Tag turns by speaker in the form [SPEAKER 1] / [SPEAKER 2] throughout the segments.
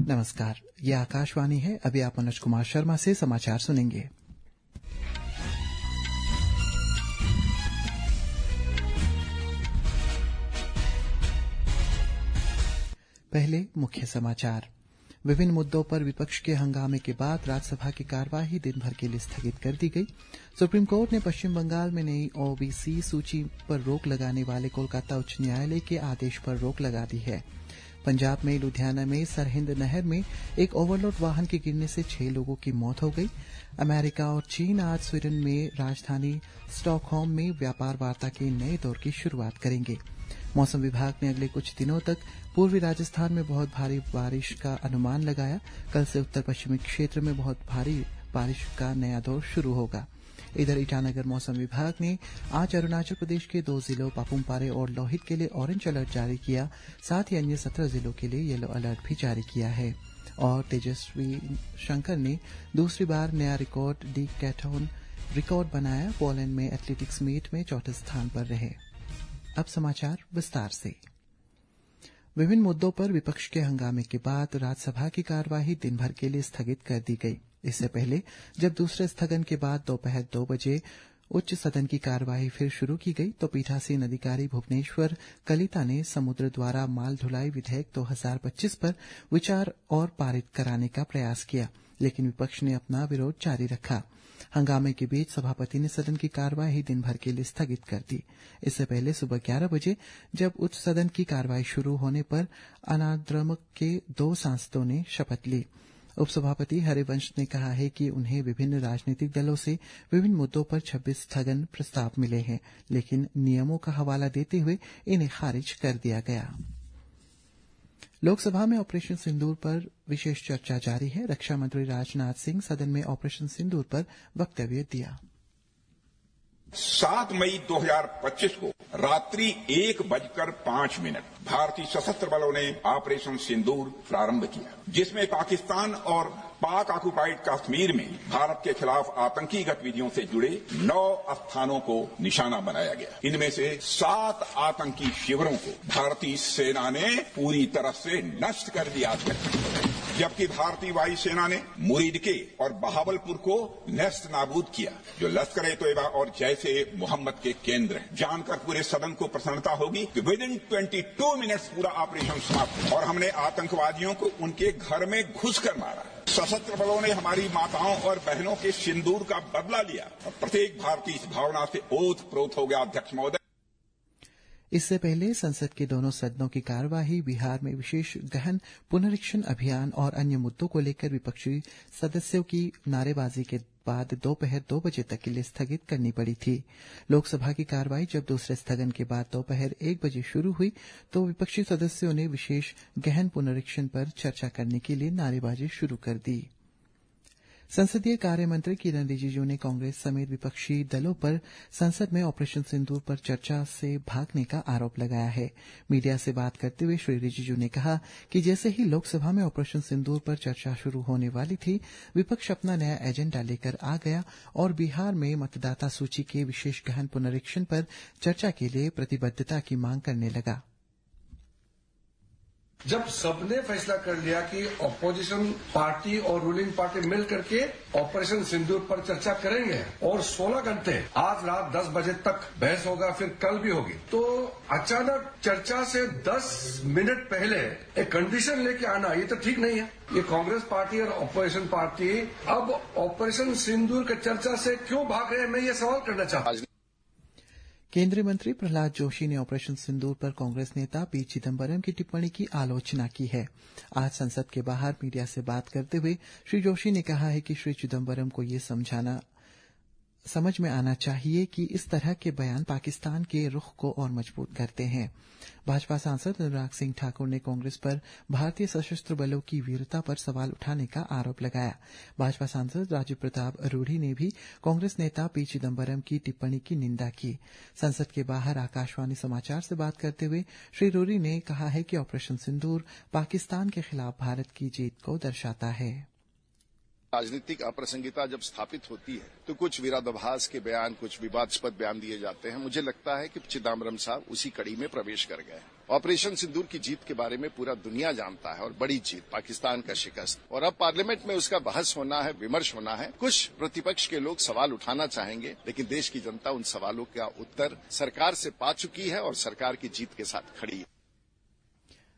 [SPEAKER 1] नमस्कार, ये आकाशवाणी है। अभी आप मनोज कुमार शर्मा से समाचार सुनेंगे। पहले मुख्य समाचार। विभिन्न मुद्दों पर विपक्ष के हंगामे के बाद राज्यसभा की कार्यवाही दिन भर के लिए स्थगित कर दी गई। सुप्रीम कोर्ट ने पश्चिम बंगाल में नई ओबीसी सूची पर रोक लगाने वाले कोलकाता उच्च न्यायालय के आदेश पर रोक लगा दी है। पंजाब में लुधियाना में सरहिंद नहर में एक ओवरलोड वाहन के गिरने से 6 लोगों की मौत हो गई। अमेरिका और चीन आज स्वीडन में राजधानी स्टॉकहोम में व्यापार वार्ता के नए दौर की शुरुआत करेंगे। मौसम विभाग ने अगले कुछ दिनों तक पूर्वी राजस्थान में बहुत भारी बारिश का अनुमान लगाया। कल से उत्तर पश्चिमी क्षेत्र में बहुत भारी बारिश का नया दौर शुरू होगा। इधर ईटानगर मौसम विभाग ने आज अरुणाचल प्रदेश के 2 जिलों पापुमपारे और लोहित के लिए ऑरेंज अलर्ट जारी किया। साथ ही अन्य 17 जिलों के लिए येलो अलर्ट भी जारी किया है। और तेजस्वी शंकर ने दूसरी बार नया रिकॉर्ड डिकैथलॉन रिकॉर्ड बनाया। पोलैंड में एथलेटिक्स मीट में चौथे स्थान पर रहे। अब समाचार विस्तार से। विभिन्न मुद्दों पर विपक्ष के हंगामे के बाद राज्यसभा की कार्यवाही दिन भर के लिए स्थगित कर दी गई। इससे पहले जब दूसरे स्थगन के बाद दोपहर 2 बजे उच्च सदन की कार्यवाही फिर शुरू की गई तो पीठासीन अधिकारी भुवनेश्वर कलिता ने समुद्र द्वारा माल ढुलाई विधेयक 2025 पर विचार और पारित कराने का प्रयास किया, लेकिन विपक्ष ने अपना विरोध जारी रखा। हंगामे के बीच सभापति ने सदन की कार्यवाही दिन भर के लिए स्थगित कर दी। इससे पहले सुबह 11 बजे जब उच्च सदन की कार्यवाही शुरू होने पर अनाद्रम के 2 सांसदों ने शपथ ली। उपसभापति हरिवंश ने कहा है कि उन्हें विभिन्न राजनीतिक दलों से विभिन्न मुद्दों पर 26 स्थगन प्रस्ताव मिले हैं, लेकिन नियमों का हवाला देते हुए इन्हें खारिज कर दिया गया। लोकसभा में ऑपरेशन सिंदूर पर विशेष चर्चा जारी है। रक्षा मंत्री राजनाथ सिंह सदन में ऑपरेशन सिंदूर पर वक्तव्य दिया।
[SPEAKER 2] 7 मई 2025 को रात्रि 1:05 भारतीय सशस्त्र बलों ने ऑपरेशन सिंदूर प्रारंभ किया, जिसमें पाकिस्तान और पाक ऑक्युपाइड कश्मीर में भारत के खिलाफ आतंकी गतिविधियों से जुड़े 9 स्थानों को निशाना बनाया गया। इनमें से 7 आतंकी शिविरों को भारतीय सेना ने पूरी तरह से नष्ट कर दिया था, जबकि भारतीय वायुसेना ने मुरीदके और बहावलपुर को नेस्त नाबूद किया, जो लश्कर-ए-तोयबा और जैशे मोहम्मद के केंद्र हैं। जानकर पूरे सदन को प्रसन्नता होगी कि विदिन 22 मिनट्स पूरा ऑपरेशन समाप्त और हमने आतंकवादियों को उनके घर में घुसकर मारा। सशस्त्र बलों ने हमारी माताओं और बहनों के सिंदूर का बदला लिया और प्रत्येक भारतीय इस भावना से ओतप्रोत हो गया। अध्यक्ष महोदय,
[SPEAKER 1] इससे पहले संसद के दोनों सदनों की कार्यवाही बिहार में विशेष गहन पुनरीक्षण अभियान और अन्य मुद्दों को लेकर विपक्षी सदस्यों की नारेबाजी के बाद दोपहर 2 बजे तक के लिए स्थगित करनी पड़ी थी। लोकसभा की कार्यवाही जब दूसरे स्थगन के बाद दोपहर 1 बजे शुरू हुई तो विपक्षी सदस्यों ने विशेष गहन पुनरीक्षण पर चर्चा करने के लिए नारेबाजी शुरू कर दी। संसदीय कार्य मंत्री किरण रिजिजू ने कांग्रेस समेत विपक्षी दलों पर संसद में ऑपरेशन सिंदूर पर चर्चा से भागने का आरोप लगाया है। मीडिया से बात करते हुए श्री रिजिजू ने कहा कि जैसे ही लोकसभा में ऑपरेशन सिंदूर पर चर्चा शुरू होने वाली थी, विपक्ष अपना नया एजेंडा लेकर आ गया और बिहार में मतदाता सूची के विशेष गहन पुनरीक्षण पर चर्चा के लिए प्रतिबद्धता की मांग करने लगा।
[SPEAKER 3] जब सबने फैसला कर लिया कि ऑपोजिशन पार्टी और रूलिंग पार्टी मिल करके ऑपरेशन सिंदूर पर चर्चा करेंगे और 16 घंटे आज रात 10 बजे तक बहस होगा, फिर कल भी होगी, तो अचानक चर्चा से 10 मिनट पहले एक कंडीशन लेके आना, ये तो ठीक नहीं है। ये कांग्रेस पार्टी और ऑपोजिशन पार्टी अब ऑपरेशन सिंदूर की चर्चा से क्यों भाग रहे हैं, मैं ये सवाल करना चाहता हूं।
[SPEAKER 1] केंद्रीय मंत्री प्रहलाद जोशी ने ऑपरेशन सिंदूर पर कांग्रेस नेता पी चिदम्बरम की टिप्पणी की आलोचना की है। आज संसद के बाहर मीडिया से बात करते हुए श्री जोशी ने कहा है कि श्री चिदम्बरम को ये समझ में आना चाहिए कि इस तरह के बयान पाकिस्तान के रुख को और मजबूत करते हैं। भाजपा सांसद अनुराग सिंह ठाकुर ने कांग्रेस पर भारतीय सशस्त्र बलों की वीरता पर सवाल उठाने का आरोप लगाया। भाजपा सांसद राजीव प्रताप रूढ़ी ने भी कांग्रेस नेता पी चिदम्बरम की टिप्पणी की निंदा की। संसद के बाहर आकाशवाणी समाचार से बात करते हुए श्री रूढ़ी ने कहा है कि ऑपरेशन सिंदूर पाकिस्तान के खिलाफ भारत की जीत को दर्शाता है।
[SPEAKER 4] राजनीतिक अप्रसंगिता जब स्थापित होती है तो कुछ विरोधाभास के बयान, कुछ विवादास्पद बयान दिए जाते हैं। मुझे लगता है कि चिदम्बरम साहब उसी कड़ी में प्रवेश कर गए हैं। ऑपरेशन सिंदूर की जीत के बारे में पूरा दुनिया जानता है और बड़ी जीत, पाकिस्तान का शिकस्त। और अब पार्लियामेंट में उसका बहस होना है, विमर्श होना है। कुछ प्रतिपक्ष के लोग सवाल उठाना चाहेंगे, लेकिन देश की जनता उन सवालों का उत्तर सरकार से पा चुकी है और सरकार की जीत के साथ खड़ी है।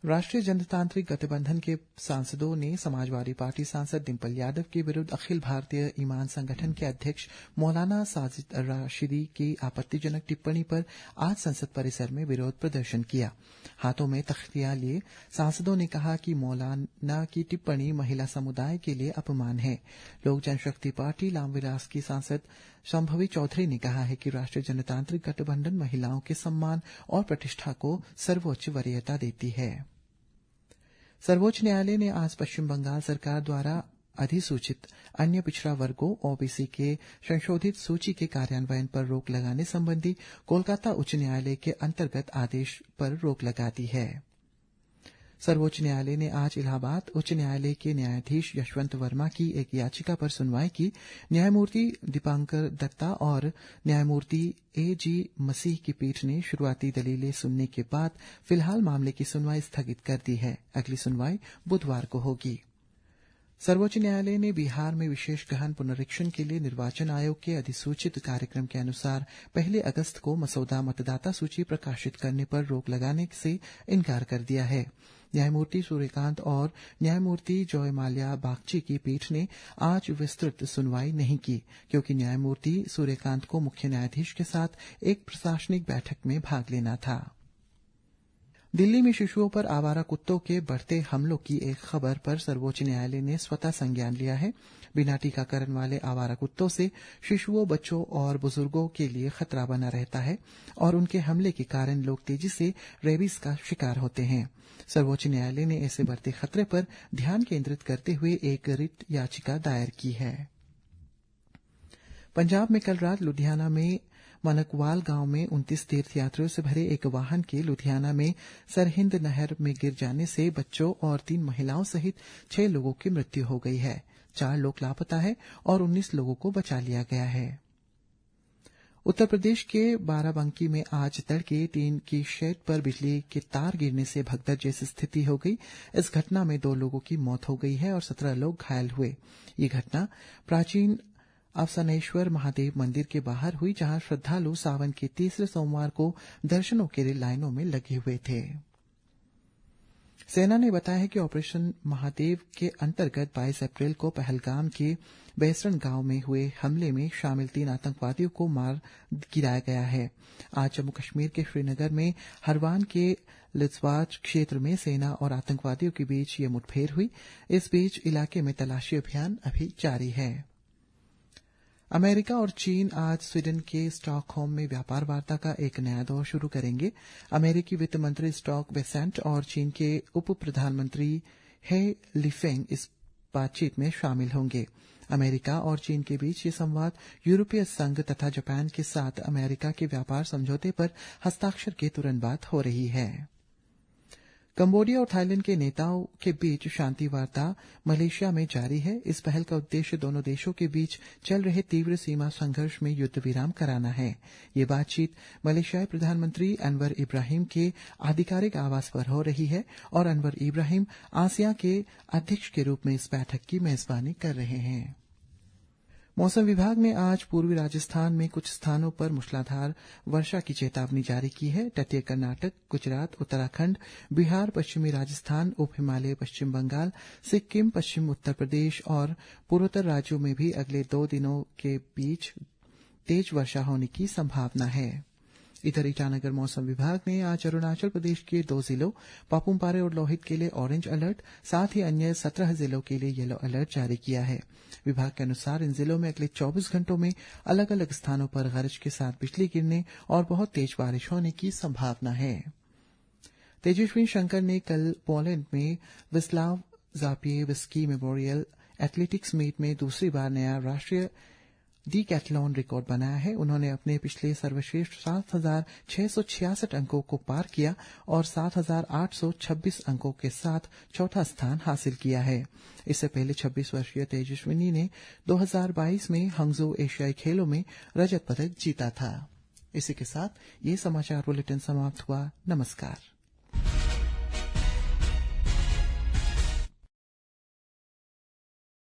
[SPEAKER 1] राष्ट्रीय जनतांत्रिक गठबंधन के सांसदों ने समाजवादी पार्टी सांसद डिंपल यादव के विरुद्ध अखिल भारतीय ईमान संगठन के अध्यक्ष मौलाना साजिद राशिदी की आपत्तिजनक टिप्पणी पर आज संसद परिसर में विरोध प्रदर्शन किया। हाथों में तख्तियां लिए सांसदों ने कहा कि मौलाना की टिप्पणी महिला समुदाय के लिए अपमान है। लोक जनशक्ति पार्टी लामविलास की सांसद संभवी चौधरी ने कहा है कि राष्ट्रीय जनतांत्रिक गठबंधन महिलाओं के सम्मान और प्रतिष्ठा को सर्वोच्च वरीयता देती है। सर्वोच्च न्यायालय ने आज पश्चिम बंगाल सरकार द्वारा अधिसूचित अन्य पिछड़ा वर्गों ओबीसी के संशोधित सूची के कार्यान्वयन पर रोक लगाने संबंधी कोलकाता उच्च न्यायालय के अंतर्गत आदेश पर रोक लगा दी है। सर्वोच्च न्यायालय ने आज इलाहाबाद उच्च न्यायालय के न्यायाधीश यशवंत वर्मा की एक याचिका पर सुनवाई की। न्यायमूर्ति दीपांकर दत्ता और न्यायमूर्ति एजी मसीह की पीठ ने शुरुआती दलीलें सुनने के बाद फिलहाल मामले की सुनवाई स्थगित कर दी है। अगली सुनवाई बुधवार को होगी। सर्वोच्च न्यायालय ने बिहार में विशेष गहन पुनरीक्षण के लिए निर्वाचन आयोग के अधिसूचित कार्यक्रम के अनुसार 1 अगस्त को मसौदा मतदाता सूची प्रकाशित करने पर रोक लगाने से इनकार कर दिया है। न्यायमूर्ति सूर्यकांत और न्यायमूर्ति जॉय माल्या बागची की पीठ ने आज विस्तृत सुनवाई नहीं की, क्योंकि न्यायमूर्ति सूर्यकांत को मुख्य न्यायाधीश के साथ एक प्रशासनिक बैठक में भाग लेना था। दिल्ली में शिशुओं पर आवारा कुत्तों के बढ़ते हमलों की एक खबर पर सर्वोच्च न्यायालय ने स्वतः संज्ञान लिया है। बिना टीकाकरण वाले आवारा कुत्तों से शिशुओं, बच्चों और बुजुर्गों के लिए खतरा बना रहता है और उनके हमले के कारण लोग तेजी से रेबीज का शिकार होते हैं। सर्वोच्च न्यायालय ने ऐसे बढ़ते खतरे पर ध्यान केंद्रित करते हुए एक रिट याचिका दायर की है। पंजाब में कल रात लुधियाना में मनकवाल गांव में 29 तीर्थयात्रियों से भरे एक वाहन के लुधियाना में सरहिंद नहर में गिर जाने से बच्चों और 3 महिलाओं सहित 6 लोगों की मृत्यु हो गई है। 4 लोग लापता है और 19 लोगों को बचा लिया गया है। उत्तर प्रदेश के बाराबंकी में आज तड़के टीन की शेड पर बिजली के तार गिरने से भगदड़ जैसी स्थिति हो गई। इस घटना में 2 लोगों की मौत हो गई है और 17 लोग घायल हुए। ये घटना प्राचीन अवसनेश्वर महादेव मंदिर के बाहर हुई, जहां श्रद्धालु सावन के तीसरे सोमवार को दर्शनों के लिए लाइनों में लगे हुए थे। सेना ने बताया है कि ऑपरेशन महादेव के अंतर्गत 22 अप्रैल को पहलगाम के बेसरन गांव में हुए हमले में शामिल 3 आतंकवादियों को मार गिराया गया है। आज जम्मू कश्मीर के श्रीनगर में हरवान के लिस्वाज क्षेत्र में सेना और आतंकवादियों के बीच ये मुठभेड़ हुई। इस बीच इलाके में तलाशी अभियान अभी जारी है। अमेरिका और चीन आज स्वीडन के स्टॉकहोम में व्यापार वार्ता का एक नया दौर शुरू करेंगे। अमेरिकी वित्त मंत्री स्टॉक बेसेंट और चीन के उप प्रधानमंत्री हे लिफेंग इस बातचीत में शामिल होंगे। अमेरिका और चीन के बीच ये संवाद यूरोपीय संघ तथा जापान के साथ अमेरिका के व्यापार समझौते पर हस्ताक्षर के तुरंत बाद हो रही है। कंबोडिया और थाईलैंड के नेताओं के बीच शांति वार्ता मलेशिया में जारी है। इस पहल का उद्देश्य दोनों देशों के बीच चल रहे तीव्र सीमा संघर्ष में युद्ध विराम कराना है। ये बातचीत मलेशियाई प्रधानमंत्री अनवर इब्राहिम के आधिकारिक आवास पर हो रही है और अनवर इब्राहिम आसियान के अध्यक्ष के रूप में इस बैठक की मेजबानी कर रहे हैं। मौसम विभाग ने आज पूर्वी राजस्थान में कुछ स्थानों पर मूसलाधार वर्षा की चेतावनी जारी की है। तटीय कर्नाटक, गुजरात, उत्तराखंड, बिहार, पश्चिमी राजस्थान, उप हिमालय, पश्चिम बंगाल, सिक्किम, पश्चिम उत्तर प्रदेश और पूर्वोत्तर राज्यों में भी अगले 2 दिनों के बीच तेज वर्षा होने की संभावना है। इधर ईटानगर मौसम विभाग ने आज अरुणाचल प्रदेश के 2 जिलों पापुमपारे और लोहित के लिए ऑरेंज अलर्ट, साथ ही अन्य 17 जिलों के लिए येलो अलर्ट जारी किया है। विभाग के अनुसार इन जिलों में अगले 24 घंटों में अलग अलग स्थानों पर गरज के साथ बिजली गिरने और बहुत तेज बारिश होने की संभावना है। तेजस्वी शंकर ने कल पोलैंड में विस्लाव ज़ापिएवस्की मेमोरियल एथलेटिक्स मीट में दूसरी बार नया राष्ट्रीय डीकैथलॉन रिकॉर्ड बनाया है। उन्होंने अपने पिछले सर्वश्रेष्ठ 7,666 अंकों को पार किया और 7,826 अंकों के साथ चौथा स्थान हासिल किया है। इससे पहले 26 वर्षीय तेजस्विनी ने 2022 में हंगझो एशियाई खेलों में रजत पदक जीता था। इसी के साथ ये समाचार बुलेटिन समाप्त हुआ। नमस्कार।